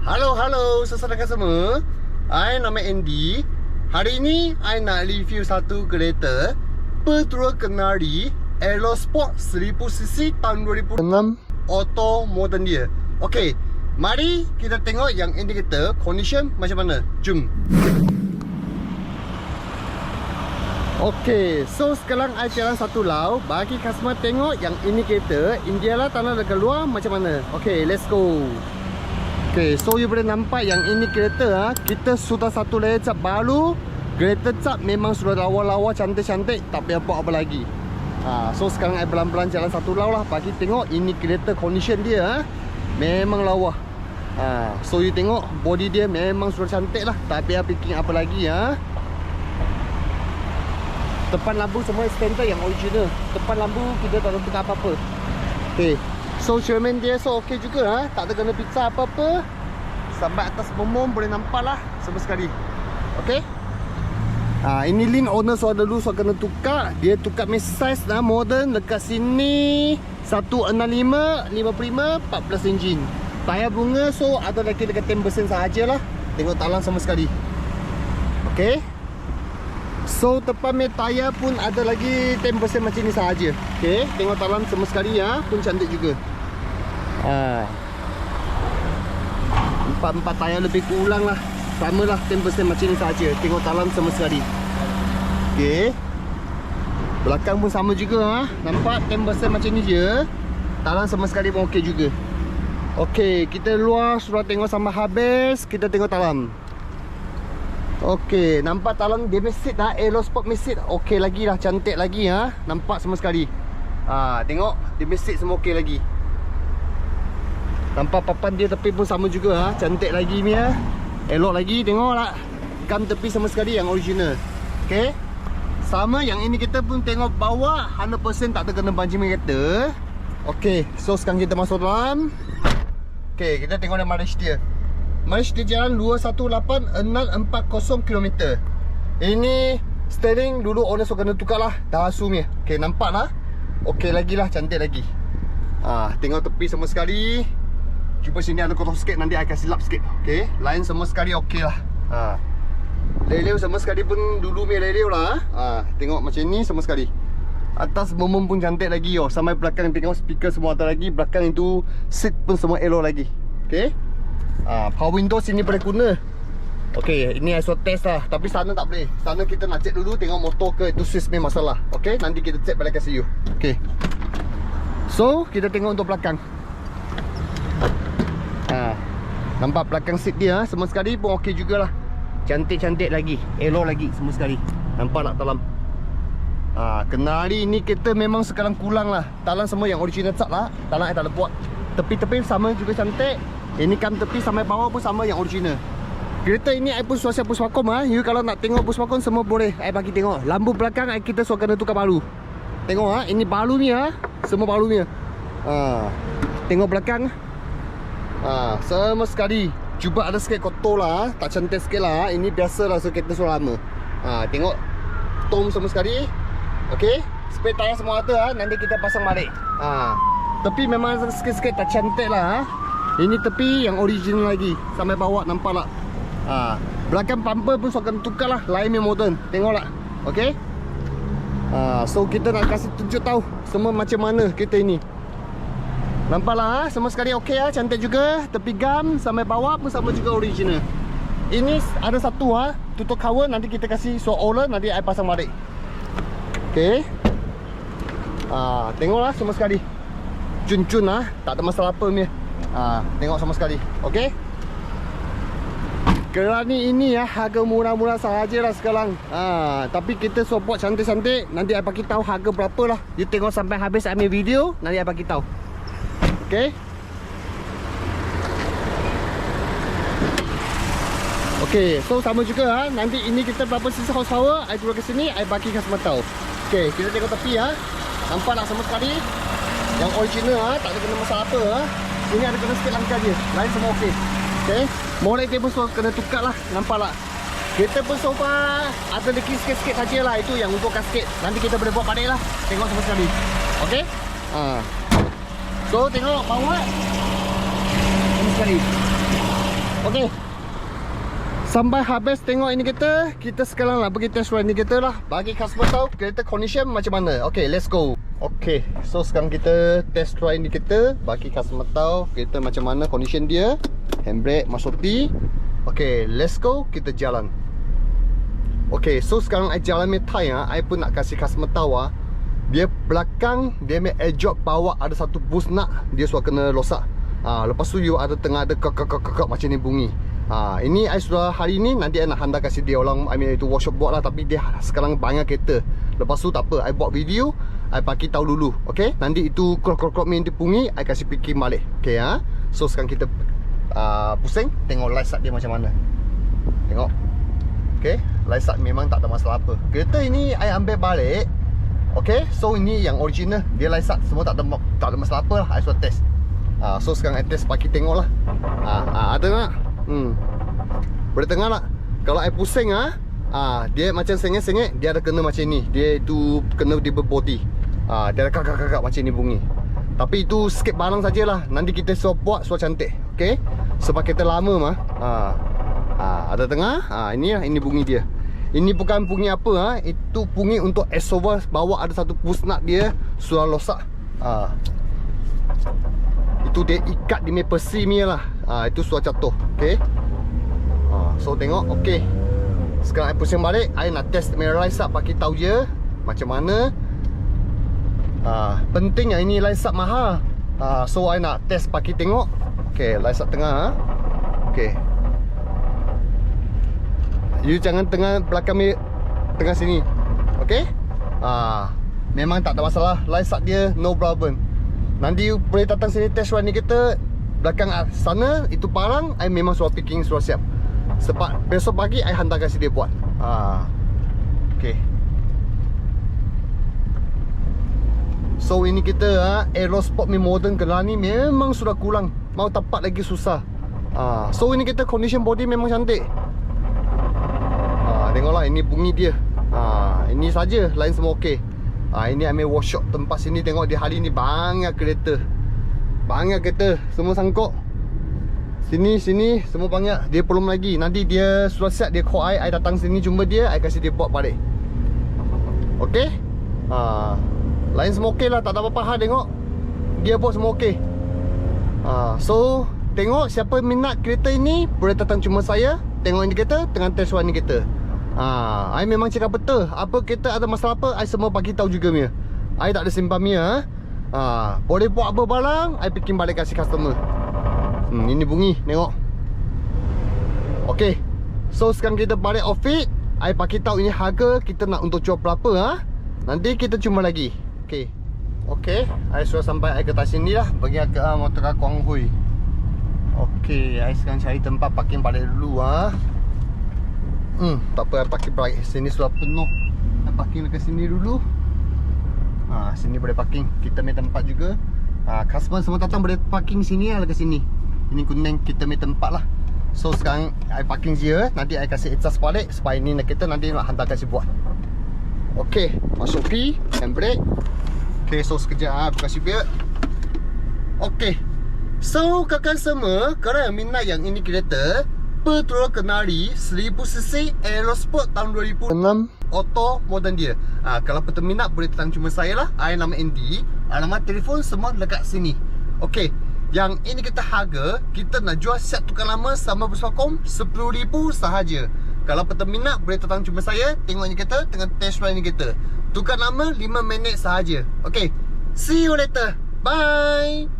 Halo saudara semua. I nama Andy. Hari ini I nak review satu kereta Petrol Kenari Aerosport 1000cc tahun 2006 auto modern dia. Okey, mari kita tengok yang indikator condition macam mana. Jom. Okey, so sekarang I jalan satu lau bagi customer tengok yang indikator Indialah tanah dekat luar macam mana. Okey, let's go. Okay, so you boleh nampak yang ini kereta kita sudah satu layer cat baru. Kereta cat memang sudah lawa-lawa, cantik-cantik, tak payah buat apa lagi. So sekarang I pelan-pelan jalan satu lau lah bagi tengok ini kereta condition dia memang lawa. So you tengok body dia memang sudah cantik lah, tak payah picking apa lagi. Depan lampu semua standard yang original. Depan lampu kita tak ada tukar apa-apa. Okay, so cermin dia so okey juga, tak ada kena pizza apa-apa. Sampai atas bomom boleh nampak lah semua sekali. Okey. Ini link owner so dulu so kena tukar. Dia tukar mesh size modern dekat sini 165 55 14 enjin. Tayar bunga so ada lagi dekat 10% sahajalah. Tengok talang sama sekali. Okey. So depan meh tayar pun ada lagi 10% macam ni sahaja. Okey, tengok talang sama sekali pun cantik juga. Empat tayar lebih kurang lah, sama lah 10% macam ni sahaja. Tengok talang sama sekali. Okey, belakang pun sama juga nampak 10% macam ni je. Talang sama sekali pun okey juga. Okey, kita luar sudah tengok sampai habis. Kita tengok talang. Okey, nampak talang dia mesin Aerosport mesin okey lagi lah, cantik lagi nampak semua sekali. Tengok dia mesin semua okey lagi. Nampak papan dia tepi pun sama juga cantik lagi ni elok lagi, tengoklah gam tepi sama sekali yang original. Okey, sama yang ini kita pun tengok bawah 100% tak ada kena banjir kereta. Okey, so sekarang kita masuk dalam. Okey, kita tengok mileage dia. Mileage dia jalan 218,640 km. Ini steering dulu owner so kena tukar lah, dah asum Okey, nampak lah okey lagi lah, cantik lagi. Tengok tepi semua sekali. Cuba sini ada kotor sikit, nanti I kasih lap sikit. Okey, line semua sekali okey lah. Leleu semua sekali pun dulu leleu lah. Tengok macam ni semua sekali. Atas bomom pun cantik lagi sampai belakang tengok speaker semua ada lagi. Belakang itu seat pun semua elok lagi. Okey. Power window sini boleh guna. Okey, ini ISO test lah. Tapi sana tak boleh. Sana kita nak check dulu tengok motor ke itu switch main masalah. Okey, nanti kita check balik kasih you. Okey. So, kita tengok untuk belakang. Nampak belakang seat dia semua sekali pun okey jugalah. Cantik-cantik lagi, elok lagi semua sekali. Nampak tak talang? Kenali ni kita memang sekarang kurang lah. Talang semua yang original cat lah. Talang I tak ada buat. Tepi-tepi sama juga cantik. Ini kam tepi sampai bawah pun sama yang original. Kereta ini I pun suasana puspakom you kalau nak tengok puspakom semua boleh I bagi tengok. Lampu belakang kita so kena tukar baru. Tengok ini baru ni semua baru ni. Tengok belakang. Sama sekali. Cuba ada sikit kotor lah, tak cantik sikit lah. Ini biasa lah so kereta so lama. Tengok tom semua sekali. Okey, spare tayar semua ada nanti kita pasang balik. Tapi memang sikit-sikit tak cantik lah. Ini tepi yang original lagi sampai bawah nampak tak? Belakang bumper pun so akan tukar lah, lain yang modern. Tengoklah. Okey. So kita nak kasih tunjuk tahu semua macam mana kereta ini. Nampaklah semua sekali okey cantik juga. Tepi gam sampai bawah pun sama juga original. Ini ada satu tutup cover nanti kita kasih so owner nanti I pasang balik. Okey. Tengoklah semua sekali. Cun-cun tak ada masalah apa ni. Tengok sama sekali. Okey. Kerani ini harga murah-murah sahajalah sekarang. Tapi kita support cantik-cantik. Nanti I bagi tahu harga berapa lah. You tengok sampai habis I ambil video, nanti I bagi tahu. Okey. Okey, so sama juga nanti ini kita berapa sisa horsepower, I turun ke sini, I bagi customer tahu. Okey, kita tengok tepi nampak tak sama sekali. Yang original tak ada kena masalah apa Ini ada kena sikit langkah je, lain semua okey. Okey, molek dia pun so kena tukar lah, nampak tak? Kereta pun so far ada lagi sikit-sikit saja lah, itu yang untuk kasket. Nanti kita boleh buat balik lah, tengok sama sekali. Okey. So tengok bawah sama sekali. Okay, sampai habis tengok indikator, kita sekarang nak pergi test ride indikator lah. Bagi customer tahu kereta condition macam mana. Okay, let's go. Okay, so sekarang kita test ride indikator, bagi customer tahu kereta macam mana condition dia. Handbrake masuk T. Okay, let's go, kita jalan. Okay, so sekarang I jalan metai I pun nak kasih customer tahu dia belakang, dia punya adjust bawah ada satu bus nak, dia sudah kena rosak. Lepas tu you ada tengah ada kek macam ni bunyi. Ini I sudah hari ni nanti I nak hantar kasih dia orang, I mean itu workshop buat lah, tapi dia sekarang banyak kereta. Lepas tu tak apa, I buat video, I bagi tahu dulu. Okay, nanti itu krok main dia bunyi, I kasih fikir balik. Okay so sekarang kita pusing, tengok light start dia macam mana. Tengok. Okay, light start memang tak ada masalah apa. Kereta ini I ambil balik. Okay, so ini yang original, dia light start semua tak ada masalah apa lah. I sudah test. So sekarang I test bagi tengok lah. Ada tak? Boleh tengok tak? Kalau I pusing dia macam sengit-sengit, dia ada kena macam ni. Dia itu kena di body. Dia ada kakak macam ni bunyi. Tapi itu sikit barang sajalah. Nanti kita suruh buat suruh cantik. Okay, sebab kita lama ada tengah. Ini bunyi dia. Ini bukan bunyi apa itu bunyi untuk exhaust bawah ada satu push nut dia sudah rosak. Itu dia ikat di pesi ni lah. Itu sudah jatuh. Okay, so tengok. Okay, sekarang I pusing balik, I nak test mirror light up, bagi tahu je macam mana. Penting yang ini light up mahal. So I nak test bagi tengok. Okay, light up tengah. Okay, you jangan belakang tengah sini. Okay, memang tak ada masalah. Light up dia no problem. Nanti you boleh datang sini test ride ni kita. Belakang sana itu barang I memang suruh picking, suruh siap. Sebab besok pagi I hantar kasih dia buat. Okay, so ini kita Aerosport modern kenal ni memang sudah kurang. Mau tapak lagi susah. So ini kita condition body memang cantik. Tengoklah ini bunyi dia. Ini saja, lain semua okey. Ini ambil workshop tempat sini. Tengok di hari ni banyak kereta. Banyak kereta, semua sangkut. Sini semua banyak. Dia belum lagi. Nanti dia sudah siap, dia call I datang sini jumpa dia, I kasih dia buat balik. Okey. Lain semua okey lah, tak ada apa-apa hal. Tengok dia buat semua okey. So tengok siapa minat kereta ini boleh datang cuma saya. Tengok indikator, tengah test ride indikator. I memang cakap betul. Apa kereta ada masalah apa, I semua bagi tahu juga Mia. I tak ada simpan Mia. Boleh buat apa barang, I bikin balik kasih customer. Ini bunyi, tengok. Okay, so sekarang kita balik outfit. I bagi tahu ini harga kita nak untuk jual berapa. Nanti kita jumpa lagi. Okay, I sudah sampai I ke atas sini lah. Bagi ke motor Kuang Hui. Okay, I sekarang cari tempat parking balik dulu. Tak apa, I parking balik. Sini sudah penuh. I parking dekat sini dulu. Sini boleh parking. Kita punya tempat juga. Customer semua datang boleh parking sini lah, dekat sini. Ini kuning, kita punya tempat lah. So sekarang I parking here. Nanti I kasih adjust balik. Supaya ini kita nanti nak hantar kasih buat. Okay, masuk P, handbrake. Okay, so sekejap kasih biar. Okay, so kakak semua, kalau yang minat yang ini kereta Pertolongan Kenali 1000cc Aerosport tahun 2006 auto modern dia. Kalau peminat boleh datang cuma saya lah. I nama Andy. Alamat telefon semua dekat sini. Okay, yang ini kita harga, kita nak jual set tukar lama sama bersokong 10,000 sahaja. Kalau peminat boleh datang cuma saya. Tengok ni kita tengah test ride ni kita. Tukar lama 5 minit sahaja. Okay, see you later. Bye.